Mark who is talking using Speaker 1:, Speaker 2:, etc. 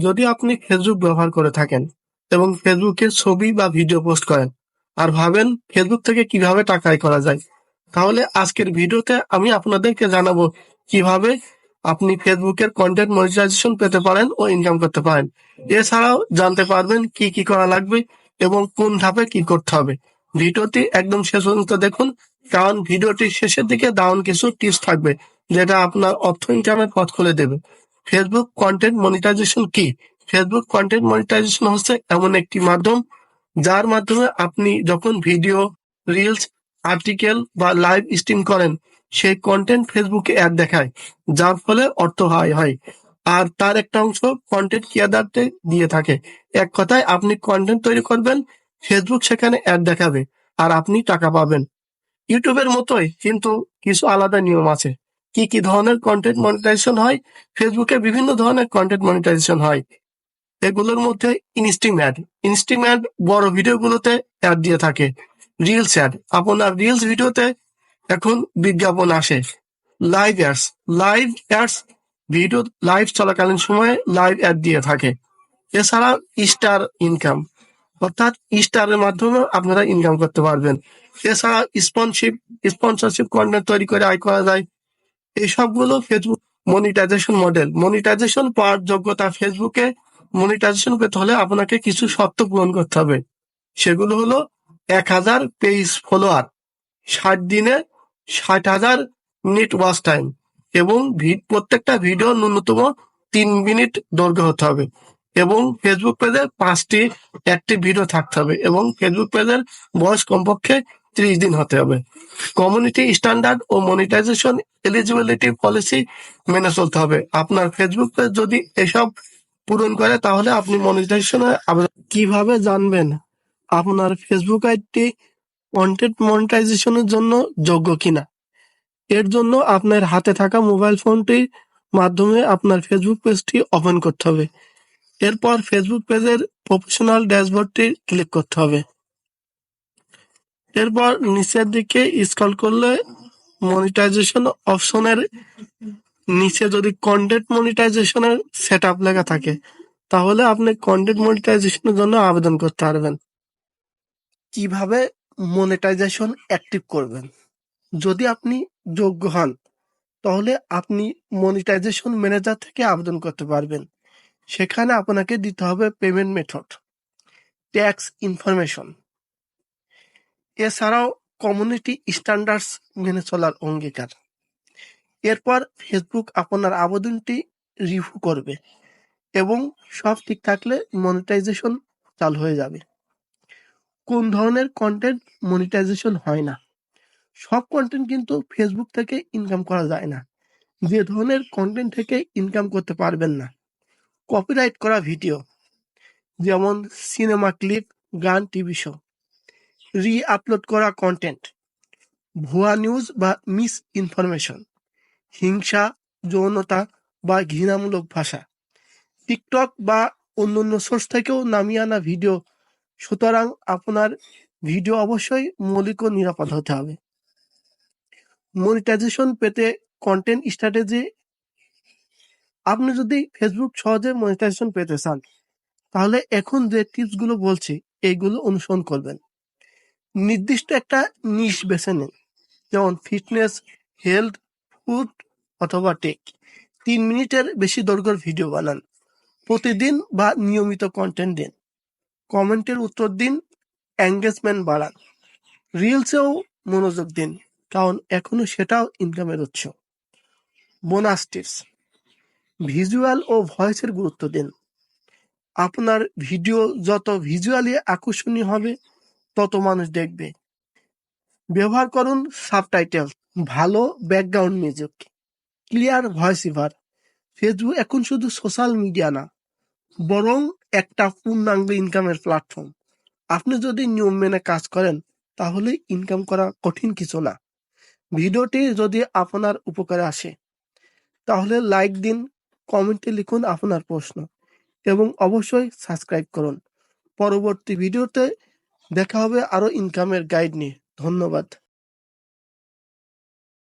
Speaker 1: যদি আপনি ফেসবুক ব্যবহার করে থাকেন এবং ফেসবুকে ছবি বা ভিডিও পোস্ট করেন আর ভাবেন ফেসবুক থেকে কিভাবে টাকা আয় করা যায়, তাহলে আজকের ভিডিওতে আমি আপনাদেরকে জানাবো কিভাবে আপনি ফেসবুকের কন্টেন্ট মনিটাইজেশন পেতে পারেন ও ইনকাম করতে পারেন। এছাড়াও জানতে পারবেন কি কি করা লাগবে এবং কোন ধাপে কি করতে হবে। ভিডিওটি একদম শেষ পর্যন্ত দেখুন, কারণ ভিডিওটির শেষের দিকে দারুণ কিছু টিপস থাকবে যেটা আপনার অর্থ ইনকামের পথ খুলে দেবে। ফেসবুক কন্টেন্ট মনিটাইজেশন কি? ফেসবুক কন্টেন্ট মনিটাইজেশন হচ্ছে এমন একটি মাধ্যম যার মাধ্যমে আপনি যখন ভিডিও, রিলস, আর্টিকেল বা লাইভ স্ট্রিম করেন সেই কন্টেন্ট ফেসবুকে অ্যাড দেখায়, যার ফলে অর্থ আয় হয়। আর তার একটা অংশ কন্টেন্ট ক্রিয়েটরদের দিয়ে থাকে। এক কথায় আপনি কন্টেন্ট তৈরি করবেন, ফেসবুক সেখানে অ্যাড দেখাবে আর আপনি টাকা পাবেন। ইউটিউবের মতোই কিন্তু কিছু আলাদা নিয়ম আছে। কি কি ধরনের কন্টেন্ট মনিটাইজেশন হয়? ফেসবুকে বিভিন্ন ধরনের কন্টেন্ট মনিটাইজেশন হয়। এগুলোর মধ্যে ইনস্ট্রিম অ্যাড বড় ভিডিওগুলোতে অ্যাড দিয়ে থাকে। রিলস অ্যাড, আপনার রিলস ভিডিওতে এখন বিজ্ঞাপন আসে। লাইভ অ্যাডস, ভিডিও লাইভ চলাকালীন সময়ে লাইভ অ্যাড দিয়ে থাকে। এছাড়া স্টার ইনকাম, অর্থাৎ স্টারের মাধ্যমে আপনারা ইনকাম করতে পারবেন। এছাড়া স্পন্সরশিপ কন্টেন্ট তৈরি করে আয় করা যায়। এই সবগুলো ফেসবুক মনিটাইজেশন মডেল। মনিটাইজেশন পাওয়ার যোগ্যতা, ফেসবুকে মনিটাইজেশন পেতে হলে আপনাকে কিছু শর্ত পূরণ করতে হবে। সেগুলো হলো 1,000 পেজ ফলোয়ার, 60 দিনে 60,000 মিনিট ওয়াচ টাইম এবং প্রত্যেকটা ভিডিও ন্যূনতম 3 মিনিট দৈর্ঘ্য হতে হবে এবং ফেসবুক পেজে 5টি অ্যাক্টিভ ভিডিও থাকতে হবে এবং ফেসবুক পেজের বয়স কমপক্ষে 30 দিন হতে হবে। কমিউনিটি স্ট্যান্ডার্ড ও মনিটাইজেশন এলিজিবিলিটি পলিসি মেনে চলতে হবে। আপনার ফেসবুক পেজ যদি এসব পূরণ করে তাহলে আপনি মনিটাইজেশনে আবেদন। কিভাবে জানবেন আপনার ফেসবুক আইডি কন্টেন্ট মনিটাইজেশনের জন্য যোগ্য কিনা? এর জন্য আপনার হাতে থাকা মোবাইল ফোনটির মাধ্যমে আপনার ফেসবুক পেজটি ওপেন করতে হবে। এরপর ফেসবুক পেজের প্রফেশনাল ড্যাশবোর্ডটি ক্লিক করতে হবে। এরপর নিচের দিকে স্ক্রল করলে মনিটাইজেশন অপশনের নিচে যদি কন্টেন্ট মনিটাইজেশনের সেটআপ লেখা থাকে তাহলে আপনি কন্টেন্ট মনিটাইজেশনের জন্য আবেদন করতে পারবেন। কিভাবে মনিটাইজেশন অ্যাক্টিভ করবেন? যদি আপনি যোগ্য হন তাহলে আপনি মনিটাইজেশন ম্যানেজার থেকে আবেদন করতে পারবেন। সেখানে আপনাকে দিতে হবে পেমেন্ট মেথড, ট্যাক্স ইনফরমেশন, এছাড়াও কমিউনিটি স্ট্যান্ডার্ডস মেনে চলার অঙ্গীকার। এরপর ফেসবুক আপনার আবেদনটি রিভিউ করবে এবং সব ঠিক থাকলে মনিটাইজেশন চালু হয়ে যাবে। কোন ধরনের কন্টেন্ট মনিটাইজেশন হয় না? সব কন্টেন্ট কিন্তু ফেসবুক থেকে ইনকাম করা যায় না। যে ধরনের কন্টেন্ট থেকে ইনকাম করতে পারবেন না, কপিরাইট করা ভিডিও, যেমন সিনেমা ক্লিপ, গান, টিভি শো, রি-আপলোড করা কন্টেন্ট, ভুয়া নিউজ বা মিস ইনফরমেশন, হিংসা, যৌনতা বা ঘৃণামূলক ভাষা, টিকটক বা অন্যান্য সোর্স থেকেও নামিয়ে আনা ভিডিও। সুতরাং আপনার ভিডিও অবশ্যই মৌলিক ও নিরাপদ হতে হবে। মনিটাইজেশন পেতে কন্টেন্ট স্ট্র্যাটেজি। আপনি যদি ফেসবুক সহজে মনিটাইজেশন পেতে চান তাহলে এখন যে টিপসগুলো বলছি এইগুলো অনুসরণ করবেন। নির্দিষ্ট একটা নিশ বেছে নিন, যেমন ফিটনেস, হেলথ, ফুড অথবা টেক। 3 মিনিটের বেশি দৈর্ঘ্যের ভিডিও বানান। প্রতিদিন বা নিয়মিত কন্টেন্ট দিন। কমেন্টের উত্তর দিন, এঙ্গেজমেন্ট বাড়ান। রিলসেও মনোযোগ দিন, কারণ এখনো সেটাও ইনকামের উৎস। বোনাস টিপস, ভিজুয়াল ও ভয়েসের গুরুত্ব দিন। আপনার ভিডিও যত ভিজুয়ালি আকর্ষণীয় হবে তত মানুষ দেখবে। ব্যবহার করুন সাবটাইটেল, ভালো background music, clear voice over. Facebook এখন শুধু সোশ্যাল মিডিয়া না, বরং একটা পূর্ণাঙ্গ ইনকামের প্ল্যাটফর্ম। আপনি যদি নিয়ম মেনে কাজ করেন তাহলে ইনকাম করা কঠিন কিছু না। ভিডিওটি যদি আপনার উপকারে আসে তাহলে লাইক দিন, কমেন্টে লিখুন আপনার প্রশ্ন এবং অবশ্যই সাবস্ক্রাইব করুন। পরবর্তী ভিডিওতে দেখা হবে আরো ইনকামের গাইড নিয়ে। ধন্যবাদ।